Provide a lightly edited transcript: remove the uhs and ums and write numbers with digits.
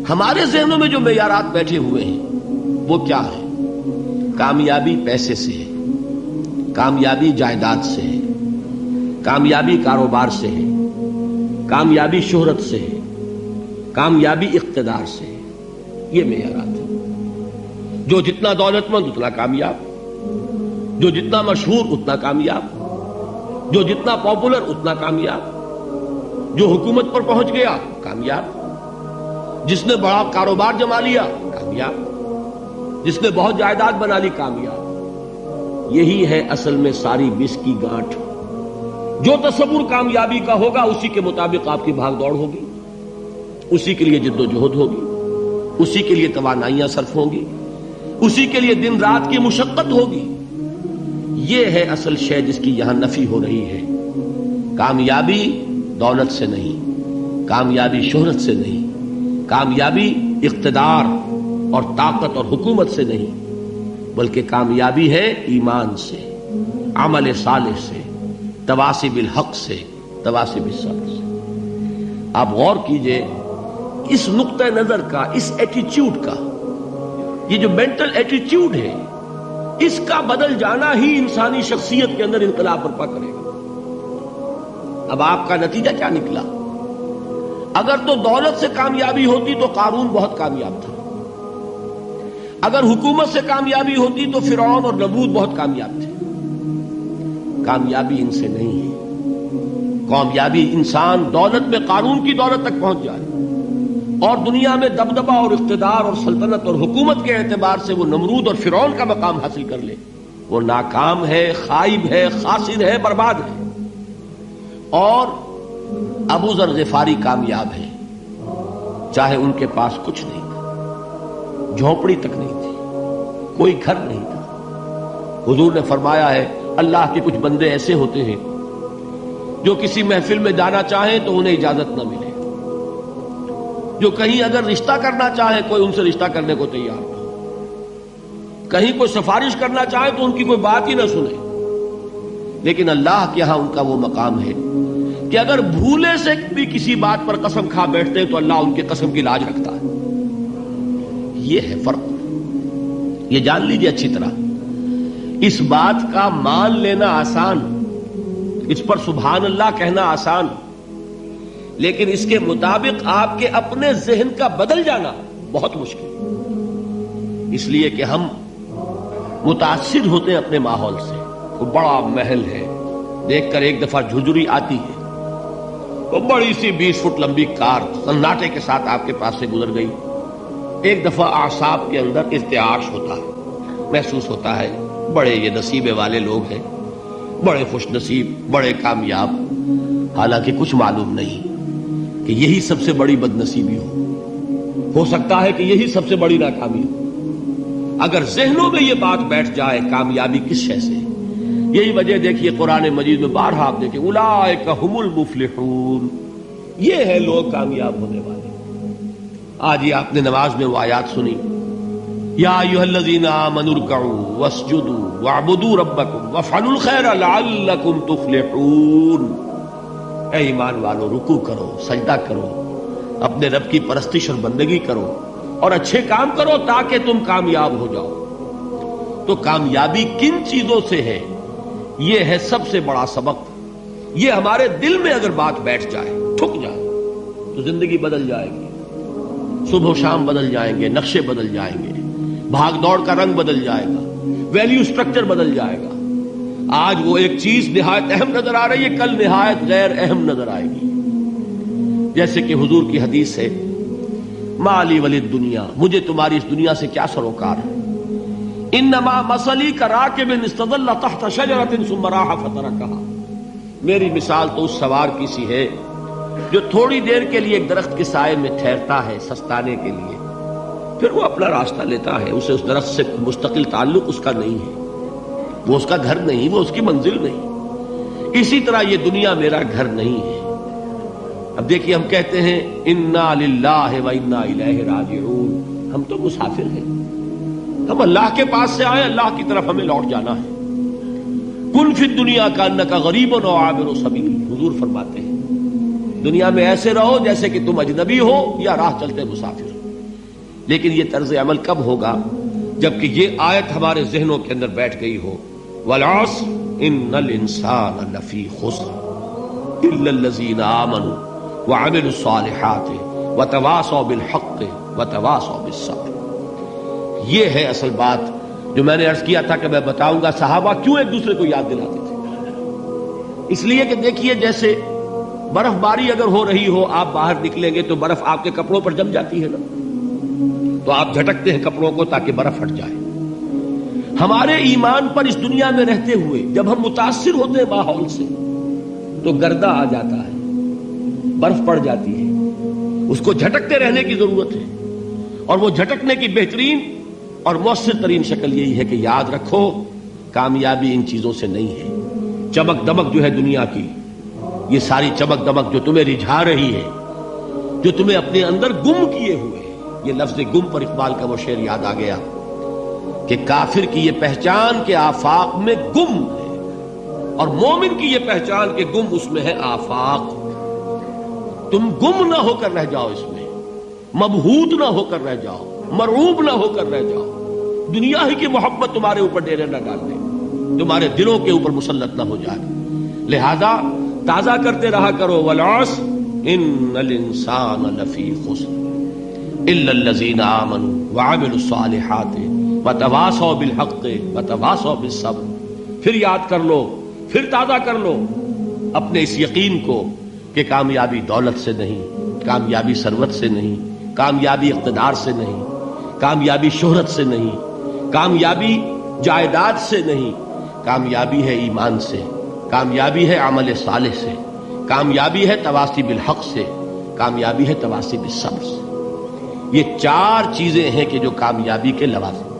ہمارے ذہنوں میں جو معیارات بیٹھے ہوئے ہیں وہ کیا ہے؟ کامیابی پیسے سے ہے، کامیابی جائیداد سے ہے، کامیابی کاروبار سے ہے، کامیابی شہرت سے ہے، کامیابی اقتدار سے ہے. یہ معیارات ہیں. جو جتنا دولت مند اتنا کامیاب، جو جتنا مشہور اتنا کامیاب، جو جتنا پاپولر اتنا کامیاب، جو حکومت پر پہنچ گیا کامیاب، جس نے بڑا کاروبار جما لیا کامیاب، جس نے بہت جائیداد بنا لی کامیاب. یہی ہے اصل میں ساری بس کی گانٹھ. جو تصور کامیابی کا ہوگا اسی کے مطابق آپ کی بھاگ دوڑ ہوگی، اسی کے لیے جد و جہد ہوگی، اسی کے لیے توانائیاں صرف ہوں گی، اسی کے لیے دن رات کی مشقت ہوگی. یہ ہے اصل شے جس کی یہاں نفی ہو رہی ہے. کامیابی دولت سے نہیں، کامیابی شہرت سے نہیں، کامیابی اقتدار اور طاقت اور حکومت سے نہیں، بلکہ کامیابی ہے ایمان سے، عمل صالح سے، تواصی بالحق سے، تواصی بالصبر سے. آپ غور کیجئے اس نقطہ نظر کا، اس ایٹیچیوڈ کا، یہ جو مینٹل ایٹیچیوڈ ہے اس کا بدل جانا ہی انسانی شخصیت کے اندر انقلاب برپا کرے گا. اب آپ کا نتیجہ کیا نکلا؟ اگر تو دولت سے کامیابی ہوتی تو قارون بہت کامیاب تھا، اگر حکومت سے کامیابی ہوتی تو فرعون اور نمرود بہت کامیاب تھے. کامیابی ان سے نہیں ہے. کامیابی انسان دولت میں قارون کی دولت تک پہنچ جائے اور دنیا میں دبدبہ اور اقتدار اور سلطنت اور حکومت کے اعتبار سے وہ نمرود اور فرعون کا مقام حاصل کر لے، وہ ناکام ہے، خائب ہے، خاسر ہے، برباد ہے. اور ابو ذر غفاری کامیاب ہے، چاہے ان کے پاس کچھ نہیں تھا، جھونپڑی تک نہیں تھی، کوئی گھر نہیں تھا. حضور نے فرمایا ہے اللہ کے کچھ بندے ایسے ہوتے ہیں جو کسی محفل میں جانا چاہیں تو انہیں اجازت نہ ملے، جو کہیں اگر رشتہ کرنا چاہے کوئی ان سے رشتہ کرنے کو تیار نہ، کہیں کوئی سفارش کرنا چاہے تو ان کی کوئی بات ہی نہ سنے. لیکن اللہ کے ہاں ان کا وہ مقام ہے کہ اگر بھولے سے بھی کسی بات پر قسم کھا بیٹھتے ہیں تو اللہ ان کے قسم کی لاج رکھتا ہے. یہ ہے فرق. یہ جان لیجیے اچھی طرح. اس بات کا مان لینا آسان، اس پر سبحان اللہ کہنا آسان، لیکن اس کے مطابق آپ کے اپنے ذہن کا بدل جانا بہت مشکل. اس لیے کہ ہم متاثر ہوتے ہیں اپنے ماحول سے. وہ بڑا محل ہے، دیکھ کر ایک دفعہ جھجری آتی ہے، وہ بڑی سی 20 فٹ لمبی کار سناٹے کے ساتھ آپ کے پاس سے گزر گئی. ایک دفعہ اعصاب کے اندر ارتعاش ہوتا ہے، محسوس ہوتا ہے بڑے یہ نصیبے والے لوگ ہیں، بڑے خوش نصیب، بڑے کامیاب. حالانکہ کچھ معلوم نہیں کہ یہی سب سے بڑی بد نصیبی ہو سکتا ہے کہ یہی سب سے بڑی ناکامی ہو. اگر ذہنوں میں یہ بات بیٹھ جائے کامیابی کس شے سے. یہی وجہ دیکھیے قرآن مجید میں بارہا آپ دیکھیں اولئک ھم المفلحون، یہ ہے لوگ کامیاب ہونے والے. آج ہی آپ نے نماز میں وہ آیات سنی، یا ایھا الذین آمنوا ارکعوا واسجدوا واعبدوا ربکم وافعلوا الخیر لعلکم تفلحون. اے ایمان والو، رکوع کرو، سجدہ کرو، اپنے رب کی پرستش اور بندگی کرو اور اچھے کام کرو تاکہ تم کامیاب ہو جاؤ. تو کامیابی کن چیزوں سے ہے؟ یہ ہے سب سے بڑا سبق. یہ ہمارے دل میں اگر بات بیٹھ جائے، ٹھک جائے، تو زندگی بدل جائے گی. صبح و شام بدل جائیں گے، نقشے بدل جائیں گے، بھاگ دوڑ کا رنگ بدل جائے گا، ویلیو سٹرکچر بدل جائے گا. آج وہ ایک چیز نہایت اہم نظر آ رہی ہے، کل نہایت غیر اہم نظر آئے گی. جیسے کہ حضور کی حدیث ہے، مالی ولد دنیا، مجھے تمہاری اس دنیا سے کیا سروکار ہے. انما مثلی کراکب استظل تحت شجرۃ ثم راح فترکها، میری مثال تو اس سوار کی سی ہے جو تھوڑی دیر کے لیے ایک درخت کے سائے میں ٹھہرتا ہے سستانے کے لیے، پھر وہ اپنا راستہ لیتا ہے. اسے اس درخت سے مستقل تعلق اس کا نہیں ہے، وہ اس کا گھر نہیں، وہ اس کی منزل نہیں. اسی طرح یہ دنیا میرا گھر نہیں ہے. اب دیکھیے ہم کہتے ہیں انا للہ و انا الیہ راجعون، ہم تو مسافر ہیں، ہم اللہ کے پاس سے آئے، اللہ کی طرف ہمیں لوٹ جانا ہے. کن فی الدنیا کانک غریب و عابر سبیل، حضور فرماتے ہیں دنیا میں ایسے رہو جیسے کہ تم اجنبی ہو یا راہ چلتے مسافر. لیکن یہ طرز عمل کب ہوگا؟ جبکہ یہ آیت ہمارے ذہنوں کے اندر بیٹھ گئی ہو، والعصر ان الانسان لفی خسر الا الذین آمنوا وعملوا الصالحات وتواصوا بالحق وتواصوا بالصبر۔ یہ ہے اصل بات جو میں نے عرض کیا تھا کہ میں بتاؤں گا صحابہ کیوں ایک دوسرے کو یاد دلاتے تھے۔ اس لیے کہ دیکھیے جیسے برف باری اگر ہو رہی ہو، آپ باہر نکلیں گے تو برف آپ کے کپڑوں پر جم جاتی ہے نا، تو آپ جھٹکتے ہیں کپڑوں کو تاکہ برف ہٹ جائے۔ ہمارے ایمان پر اس دنیا میں رہتے ہوئے جب ہم متاثر ہوتے ہیں ماحول سے تو گردہ آ جاتا ہے، برف پڑ جاتی ہے، اس کو جھٹکتے رہنے کی ضرورت ہے۔ اور وہ جھٹکنے کی بہترین اور مؤثر ترین شکل یہی ہے کہ یاد رکھو کامیابی ان چیزوں سے نہیں ہے۔ چمک دمک جو ہے دنیا کی، یہ ساری چمک دمک جو تمہیں رجھا رہی ہے، جو تمہیں اپنے اندر گم کیے ہوئے، یہ لفظ گم پر اقبال کا وہ شعر یاد آ گیا کہ کافر کی یہ پہچان کے آفاق میں گم ہے، اور مومن کی یہ پہچان کے گم اس میں ہے آفاق۔ تم گم نہ ہو کر رہ جاؤ، اس میں مبہوت نہ ہو کر رہ جاؤ، مرعوب نہ ہو کر رہ جاؤ، دنیا ہی کی محبت تمہارے اوپر ڈیرے نہ ڈال دے، تمہارے دلوں کے اوپر مسلط نہ ہو جائے۔ لہذا تازہ کرتے رہا کرو، والعصر ان الانسان لفی خسر الا الذین آمنوا وعملوا الصالحات وتواصوا بالحق وتواصوا بالصبر۔ پھر یاد کر لو، پھر تازہ کر لو اپنے اس یقین کو کہ کامیابی دولت سے نہیں، کامیابی ثروت سے نہیں، کامیابی اقتدار سے نہیں، کامیابی شہرت سے نہیں، کامیابی جائیداد سے نہیں، کامیابی ہے ایمان سے، کامیابی ہے عمل صالح سے، کامیابی ہے تواصی بالحق سے، کامیابی ہے تواصی بالصبر سے۔ یہ چار چیزیں ہیں کہ جو کامیابی کے لوازم